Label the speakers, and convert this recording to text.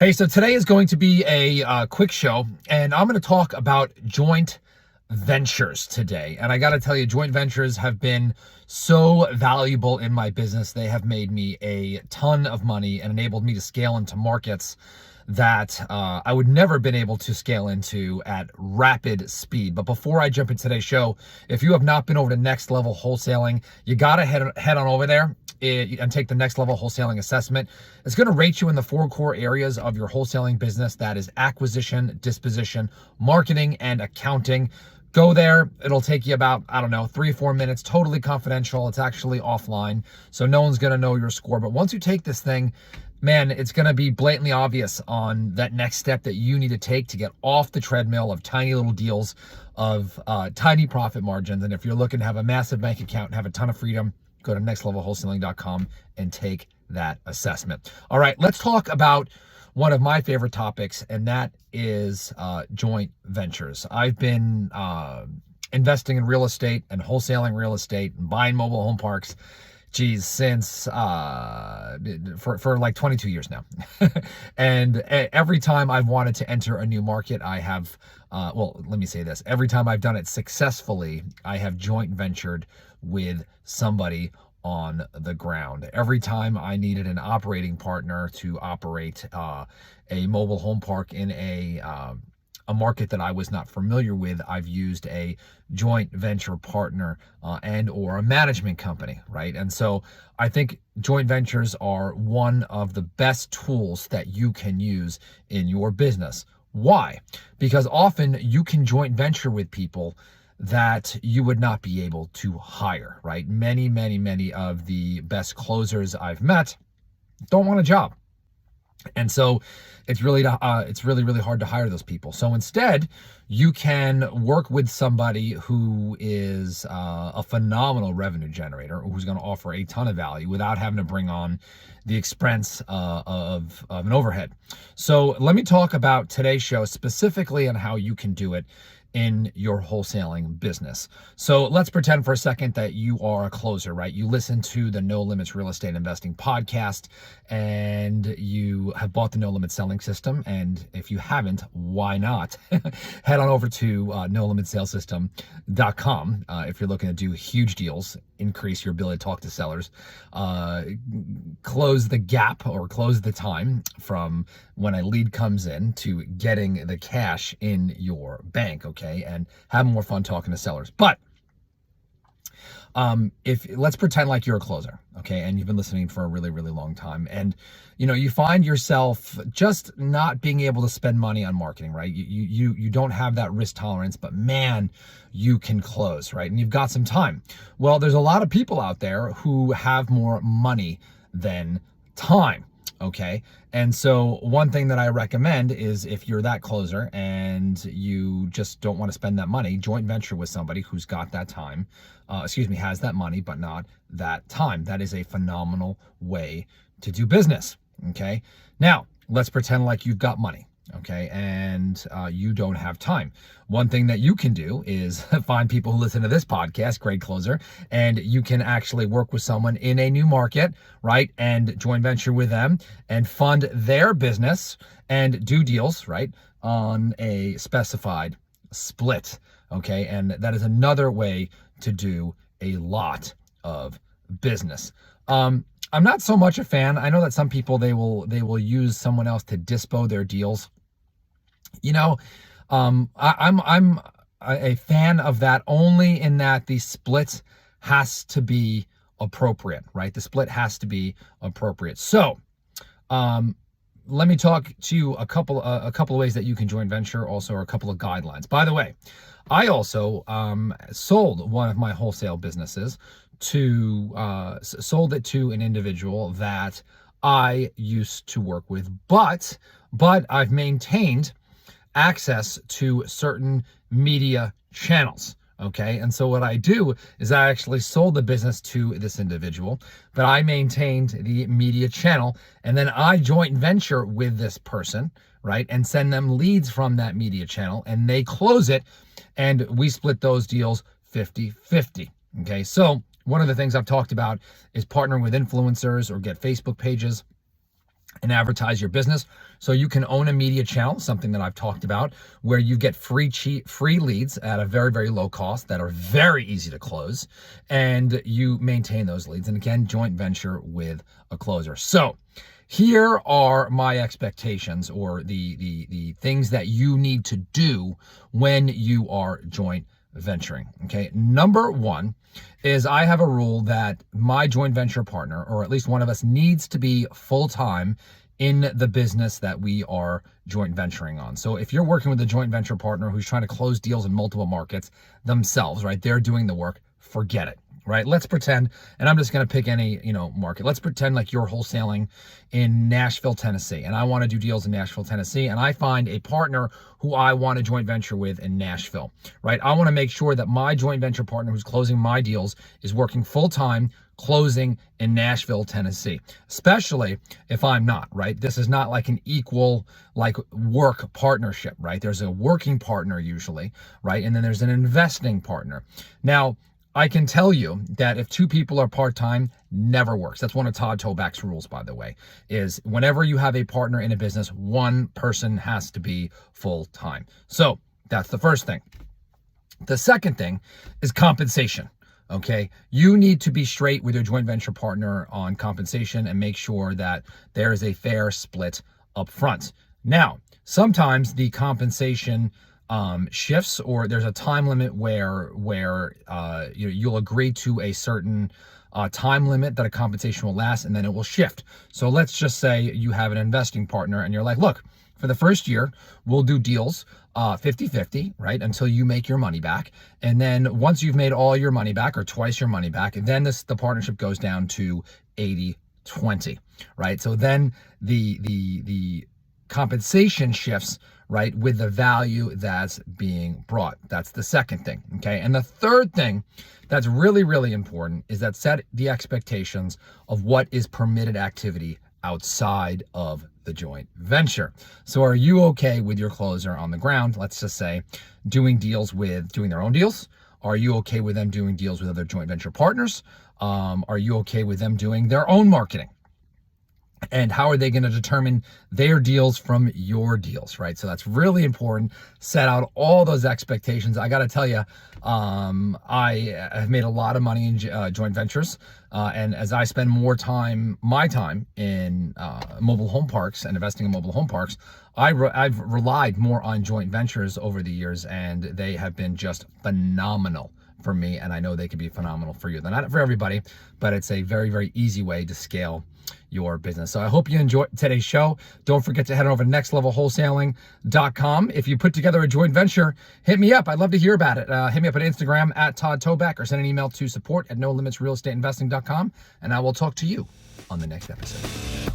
Speaker 1: Hey, so today is going to be a quick show, and I'm going to talk about joint ventures today. And I got to tell you, joint ventures have been so valuable in my business. They have made me a ton of money and enabled me to scale into markets that I would never have been able to scale into at rapid speed. But before I jump into today's show, if you have not been over to Next Level Wholesaling, you got to head on over there and take the Next Level Wholesaling assessment. It's going to rate you in the 4 core areas of your wholesaling business. That is acquisition, disposition, marketing, and accounting. Go there. It'll take you about, 3 or 4 minutes, totally confidential. It's actually offline, so no one's going to know your score. But once you take this thing, man, it's going to be blatantly obvious on that next step that you need to take to get off the treadmill of tiny little deals, of tiny profit margins. And if you're looking to have a massive bank account and have a ton of freedom, go to nextlevelwholesaling.com and take that assessment. All right, let's talk about one of my favorite topics, and that is joint ventures. I've been investing in real estate and wholesaling real estate and buying mobile home parks, since for like 22 years now. And every time I've wanted to enter a new market, I have, let me say this. Every time I've done it successfully, I have joint ventured with somebody on the ground. Every time I needed an operating partner to operate a mobile home park in a market that I was not familiar with, I've used a joint venture partner and or a management company, right? And so I think joint ventures are one of the best tools that you can use in your business. Why? Because often you can joint venture with people that you would not be able to hire, right? Many of the best closers I've met don't want a job. And so it's really hard to hire those people. So instead, you can work with somebody who is a phenomenal revenue generator, who's going to offer a ton of value without having to bring on the expense of an overhead. So let me talk about today's show specifically on how you can do it in your wholesaling business. So let's pretend for a second that you are a closer, right? You listen to the No Limits Real Estate Investing podcast and you have bought the No Limits Selling System. And if you haven't, why not? Head on over to nolimitsalessystem.com if you're looking to do huge deals, increase your ability to talk to sellers, close the gap or close the time from when a lead comes in to getting the cash in your bank, okay? And have more fun talking to sellers. But let's pretend like you're a closer, okay? And you've been listening for a really long time. And, you find yourself just not being able to spend money on marketing, right? You don't have that risk tolerance, but man, you can close, right? And you've got some time. Well, there's a lot of people out there who have more money than time. Okay. And so one thing that I recommend is if you're that closer and you just don't want to spend that money, joint venture with somebody who's got that time, has that money, but not that time. That is a phenomenal way to do business. Okay. Now let's pretend like you've got money. Okay. And you don't have time. One thing that you can do is find people who listen to this podcast, great closer, and you can actually work with someone in a new market, right? And joint venture with them and fund their business and do deals, right? On a specified split. Okay. And that is another way to do a lot of business. I'm not so much a fan. I know that some people, they will use someone else to dispo their deals. I'm a fan of that only in that the split has to be appropriate, right? The split has to be appropriate. So, let me talk to you a couple of ways that you can joint venture, also a couple of guidelines. By the way, I also sold one of my wholesale businesses sold it to an individual that I used to work with, but I've maintained access to certain media channels. Okay. And so what I do is I actually sold the business to this individual, but I maintained the media channel, and then I joint venture with this person, right? And send them leads from that media channel and they close it and we split those deals 50-50. Okay. So one of the things I've talked about is partnering with influencers or get Facebook pages and advertise your business. So you can own a media channel, something that I've talked about, where you get free leads at a very, very low cost that are very easy to close, and you maintain those leads. And again, joint venture with a closer. So here are my expectations, or the things that you need to do when you are joint venturing. Okay. Number one is I have a rule that my joint venture partner, or at least one of us, needs to be full-time in the business that we are joint venturing on. So if you're working with a joint venture partner who's trying to close deals in multiple markets themselves, right? They're doing the work, forget it. Right? Let's pretend, and I'm just going to pick any, market. Let's pretend like you're wholesaling in Nashville, Tennessee, and I want to do deals in Nashville, Tennessee, and I find a partner who I want to joint venture with in Nashville, right? I want to make sure that my joint venture partner who's closing my deals is working full-time closing in Nashville, Tennessee, especially if I'm not, right? This is not like an equal, work partnership, right? There's a working partner usually, right? And then there's an investing partner. Now, I can tell you that if two people are part-time, never works. That's one of Todd Toback's rules, by the way, is whenever you have a partner in a business, one person has to be full-time. So that's the first thing. The second thing is compensation. Okay. You need to be straight with your joint venture partner on compensation and make sure that there is a fair split up front. Now, sometimes the compensation shifts, or there's a time limit where you'll agree to a certain time limit that a compensation will last, and then it will shift. So let's just say you have an investing partner and you're like, look, for the first year, we'll do deals 50-50, right? Until you make your money back. And then once you've made all your money back, or twice your money back, then the partnership goes down to 80-20, right? So then the compensation shifts, right, with the value that's being brought. That's the second thing, okay? And the third thing that's really, really important is that set the expectations of what is permitted activity outside of the joint venture. So are you okay with your closer on the ground, let's just say, doing their own deals? Are you okay with them doing deals with other joint venture partners? Are you okay with them doing their own marketing? And how are they going to determine their deals from your deals, right? So that's really important. Set out all those expectations. I got to tell you, I have made a lot of money in joint ventures. And as I spend my time in mobile home parks and investing in mobile home parks, I've relied more on joint ventures over the years, and they have been just phenomenal for me. And I know they can be phenomenal for you. They're not for everybody, but it's a very, very easy way to scale your business. So I hope you enjoyed today's show. Don't forget to head over to nextlevelwholesaling.com. If you put together a joint venture, hit me up. I'd love to hear about it. Hit me up on Instagram at Todd Toback, or send an email to support@nolimitsrealestateinvesting.com, and I will talk to you on the next episode.